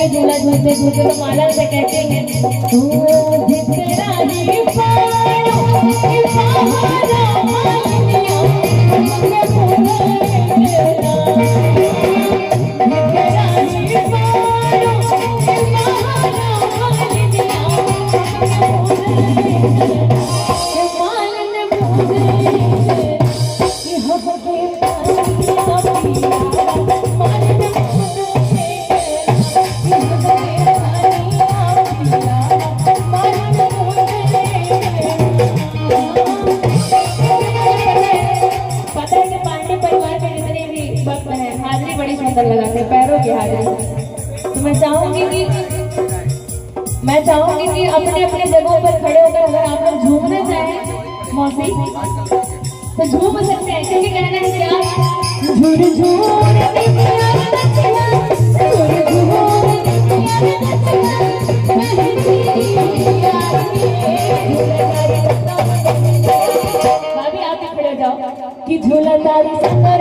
के झूला झूलते झूलते तो माला से कहते हैं लगाते हैं पैरों की हाजिरी। तो मैं चाहूंगी कि अपने अपने जगहों पर खड़े होकर अगर आप लोग झूमना चाहें मौसी तो झूम सकते हैं, क्योंकि कहना है क्या झूर झूर भाभी आप भी खड़े हो जाओ कि झूला तारी संगर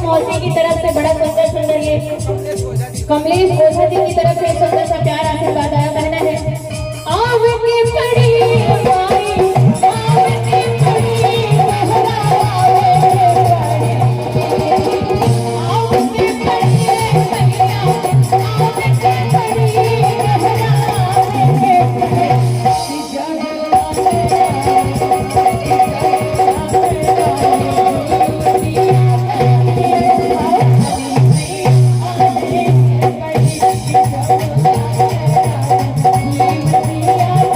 मौसी की तरफ से बड़ा सुंदर सुंदर ये कमलेश ओझा जी की तरफ से सुंदर सा प्यार आशीर्वाद आया। कहना है आवती पड़ी Yeah.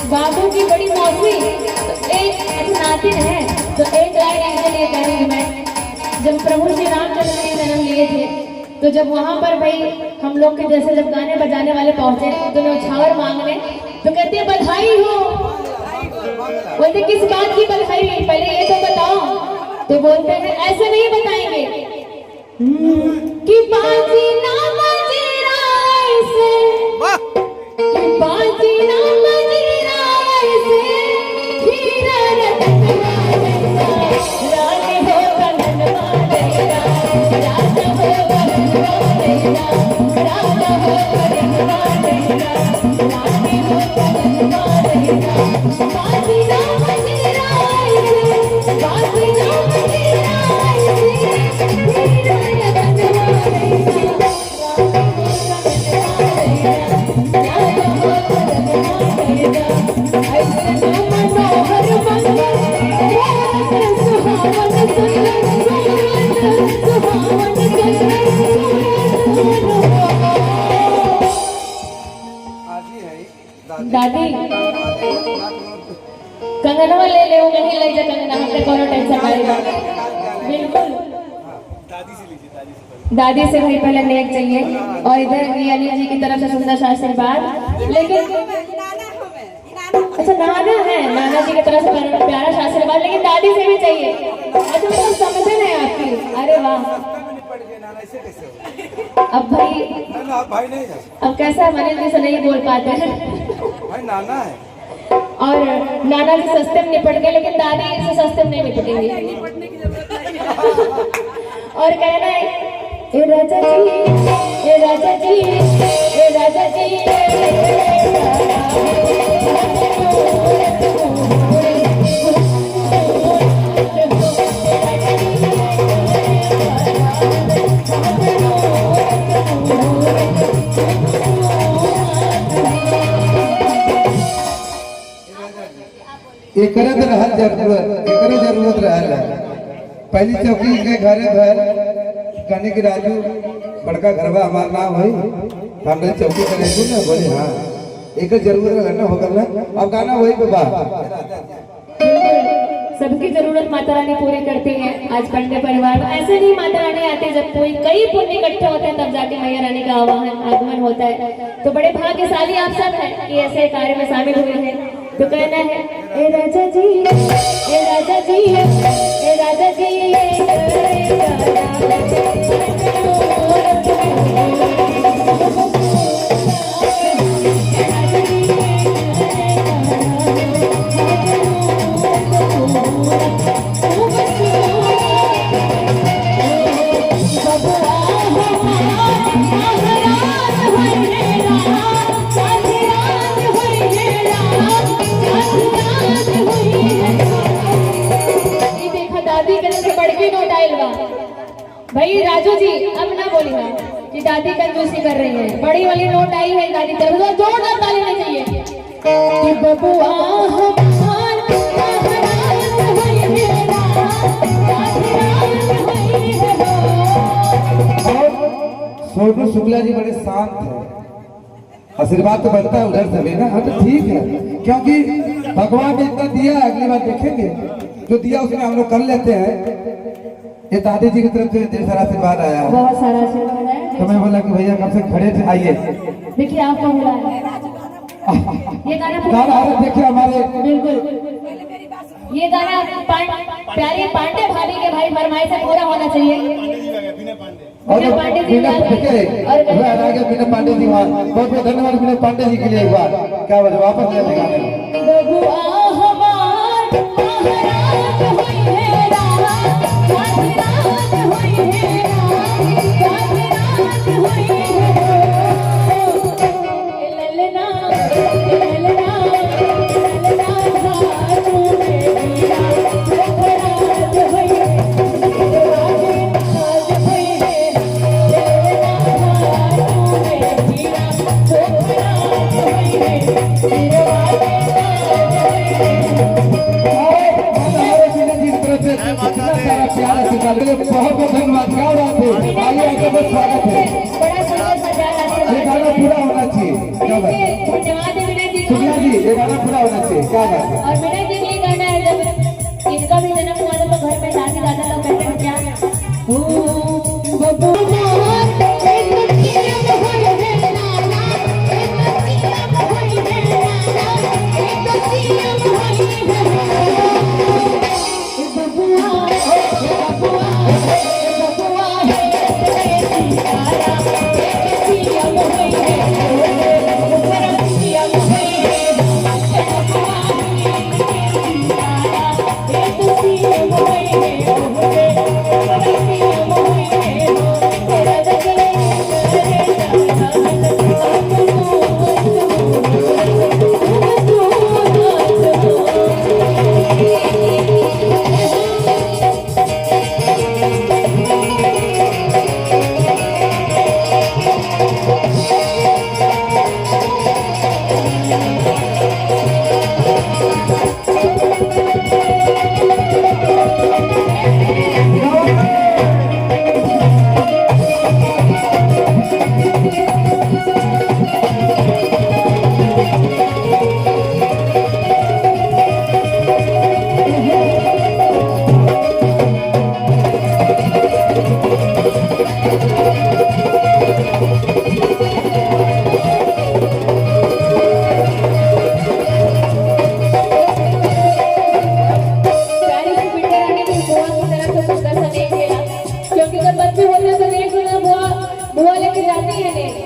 बाबू की बड़ी मौसी तो एक नातिन है, तो एक लाइन ऐसे लिए करूंगी मैं। जब प्रभु श्री रामचंद्र ने जन्म लिए थे, तो जब वहां पर भाई हम लोग के जैसे जब गाने बजाने वाले पहुंचे तो न्यौछावर मांगने, तो कहते हैं बधाई हो। बोलते किस बात की बधाई, पहले ये तो बताओ। तो बोलते हैं ऐसे नहीं बताएंगे कि बाजी ना बजीरा ऐसे, कि बाजी ना बजीरा ऐसे, हीरा रतनवा रानी हो कननवा तेरा, राजा हो कननवा तेरा, राजा हो कननवा तेरा, रानी हो कननवा तेरा। बाजी ना बजीरा ऐसे, बाजी ना बजीरा ऐसे, हीरा रतनवा तेरा, दादी कंगनवा ले ले, वो कहीं ले जा कंगना, हमने कोनो टेंशन नहीं बा। बिल्कुल दादी से भाई पहले नेक चाहिए, और इधर रियानी जी की तरफ से सुंदर सा आशीर्वाद। लेकिन अच्छा नाना है, नाना जी की तरफ से प्यारा सा आशीर्वाद, लेकिन दादी से भी चाहिए। अच्छा मतलब समझे नहीं आपकी, अरे वाह। अब भाई नहीं है, अब कैसा मनीष से नहीं बोल पाते हैं भाई, नाना है और नाना जी सस्ते में निपट गए, लेकिन दादी से सस्ते में नहीं निपटेंगे। और कहना है ए राजा जी, ए राजा जी, ए राजा जी, एकरे तो रहल जरूरत, एकरे जरूरत रहल है। पहली चौकी के घरे घर कहने की राजू बड़का घरवा हमार नाम है, हमने चौकी करे ना, बोले हाँ एक जरूरत है ना, हो गल अब गाना वही पे बा। सबकी जरूरत माता रानी पूरी करती है। आज पंडे परिवार में ऐसे नहीं माता रानी आती, जब कोई कई पुण्य इकट्ठे होते हैं तब जाके मैया रानी का आगमन होता है। तो बड़े भाग्यशाली आप सब हैं कि ऐसे कार्य में शामिल हुए हैं। तो कहना है ए राजा जी, ए राजा जी, ए राजा जी, भाई राजू जी अब ना बोली है कि दादी कंजूसी कर रही है। बड़ी वाली नोट आई है दादी तरफ, जोरदार ताली नहीं चाहिए कि बबुआ सोनू शुक्ला जी बड़े शांत है, आशीर्वाद तो बनता है उधर से भी ना। हाँ तो ठीक है, क्योंकि भगवान ने इतना दिया है, अगली बार देखेंगे जो दिया उसमें हम लोग कर लेते हैं। ये दादी जी की तरफ से ढेर सारा आशीर्वाद आया है, बहुत सारा आशीर्वाद है। तो मैं बोला कि भैया कब से खड़े थे, आइए देखिए आपका बुला है ये गाना गाना देखिए हमारे बिल्कुल ये गाना प्यारे पांडे भाभी के भाई फरमाइश से पूरा होना चाहिए। और मीना पांडे जी मीना देखिए और मीना पांडे जी बहुत बहुत धन्यवाद मीना पांडे जी के लिए। एक बार क्या वजह वापस ले गाने बबुआ हमार महाराज होई है राज राज होई है राज होई है ललना ललना ललना साजू मेरा राज होई है राज होई है ललना साजू मेरा राज होई है बहुत बहुत धन्यवाद। क्या बात है, आइए आपका बहुत स्वागत है। बड़ा सुंदर सजा ये गाना पूरा होना चाहिए। क्या बात है, धन्यवाद है मीना जी सुनिया जी, ये गाना पूरा होना चाहिए। क्या बात है। और मीना जी ये गाना है जब इनका भी जन्म हुआ था तो घर में दादी दादा लोग कहते हैं क्या ओ बबुआ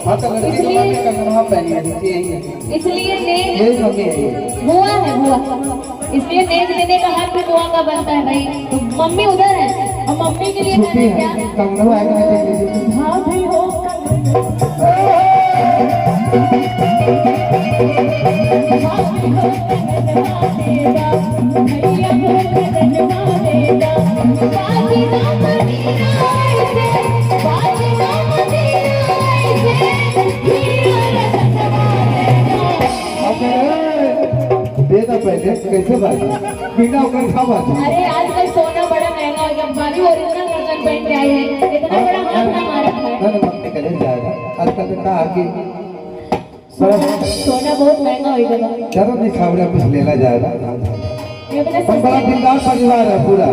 हाँ तो लड़की को मारने का मनोहा पहनी है, देखिए यही है। इसलिए नेक यही मम्मी है ये। बुआ है बुआ, इसलिए नेक देने का हक भी बुआ का बनता है भाई। तो मम्मी उधर है और मम्मी के लिए छुट्टी मैंने है, क्या कंगनवा आएगा ना देख लीजिए। भाभी हो देना पहले कैसे बात बिना उकर खा बात। अरे आजकल सोना बड़ा महंगा हो गया, भाभी ओरिजिनल कर्तन पहन के आई है, इतना बड़ा हाथ ना मारा है। मम्मी करे जाएगा आजकल तो कहा कि सोना बहुत महंगा हो गया। चलो नहीं खावड़ा कुछ लेना जाएगा। ये अपने हम बड़ा दिलदार परिवार है पूरा।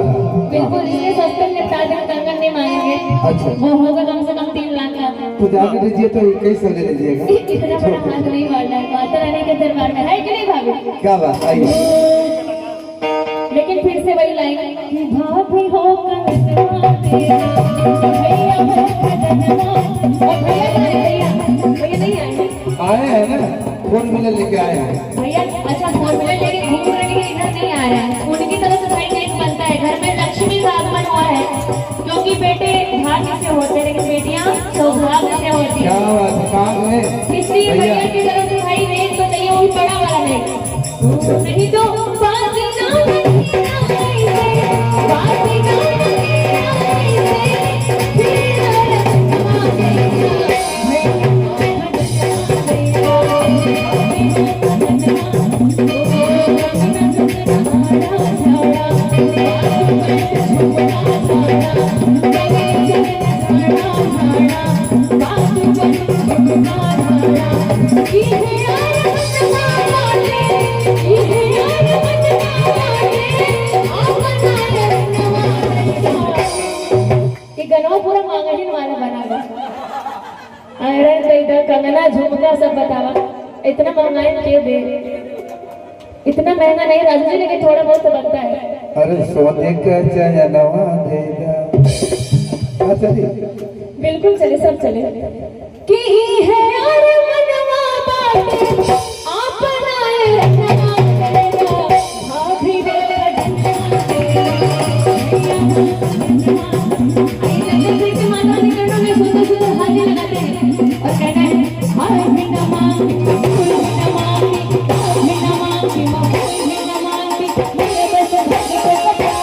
बिल्कुल, इसलिए सस्ते में निपटा दें, कंगन नहीं मांगेंगे। अच्छा वो होगा कम से कम 3 लाख का। तो जाने दीजिए तो 2100 ले लीजिएगा। इतना बड़ा हाथ नहीं मारना है, माता रानी के दरबार में है कि नहीं भाभी? क्या बात, आइए। लेकिन फिर से वही लाइन कि भाभी हो कंगनवा तेरा, भैया हो कंगनवा। और भैया कहाँ है? भैया नहीं आए आए हैं ना, 4 व्हीलर लेके आए हैं। भैया। अच्छा, 4 व्हीलर लेके घूम रहे हैं, इधर नहीं आ रहा है। उनकी तरफ से भाई नेक बनता है, घर में लक्ष्मी का आगमन हुआ है, क्योंकि बेटे भाग्य से होते हैं लेकिन बेटियां सौभाग्य से होती क्या हैं। बात है, कहाँ गए इसलिए भैया की तरफ से भाई नेक तो चाहिए, वो भी बड़ा वाला नेक, नहीं तो बाकी ना Thank you. ऑनलाइन के दे, इतना महंगा नहीं राजू जी, लेकिन थोड़ा बहुत तो बनता है। अरे सोने का चयनवा दे जा। हाँ चलिए, बिल्कुल चले, सब चले। कि है और मनवा बाटे आप बनाए रखना तेरा, भाभी रे भजनवा तेरा। माता जी करणों में सुंदर सुंदर हाथी लगाते हैं और कहना है हाय बिना मांगी फूल बिना मांगी बिना मांगी फूल बिना मांगी मेरे बस भक्ति को सजा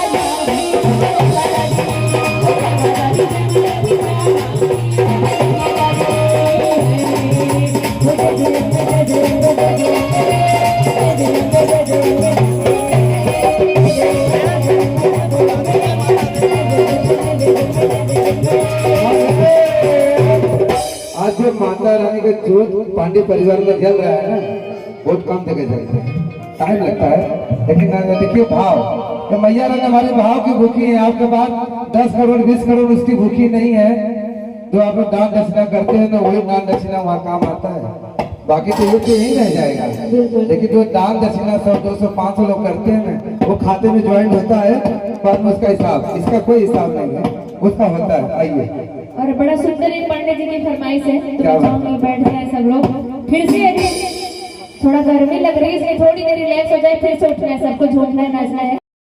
आज जो माता रानी का जोत पांडे परिवार में जल रहा है ना, बहुत कम जगह जलते हैं, टाइम लगता है, लेकिन देखिए भाव, तो मैया रानी हमारे भाव की भूखी है। आपके पास 10 करोड़ 20 करोड़ उसकी भूखी नहीं है। जो आप लोग दान दक्षिणा करते हैं ना, वही दान दक्षिणा वहाँ काम आता है, बाकी तो ये तो यही रह जाएगा। लेकिन जो दान दक्षिणा 100 200 500 लोग करते हैं ना, वो खाते में ज्वाइंट होता है, बाद में उसका हिसाब, इसका कोई हिसाब नहीं है, उसका होता है। आइए, और बड़ा सुंदर एक पंडित जी की फरमाइश है, तो क्या मैं चाहूंगी बैठ जाए सब लोग। फिर से थोड़ा गर्मी लग रही है, इसलिए थोड़ी देर रिलैक्स हो जाए, फिर से उठना है, सबको झूमना है, नाचना है।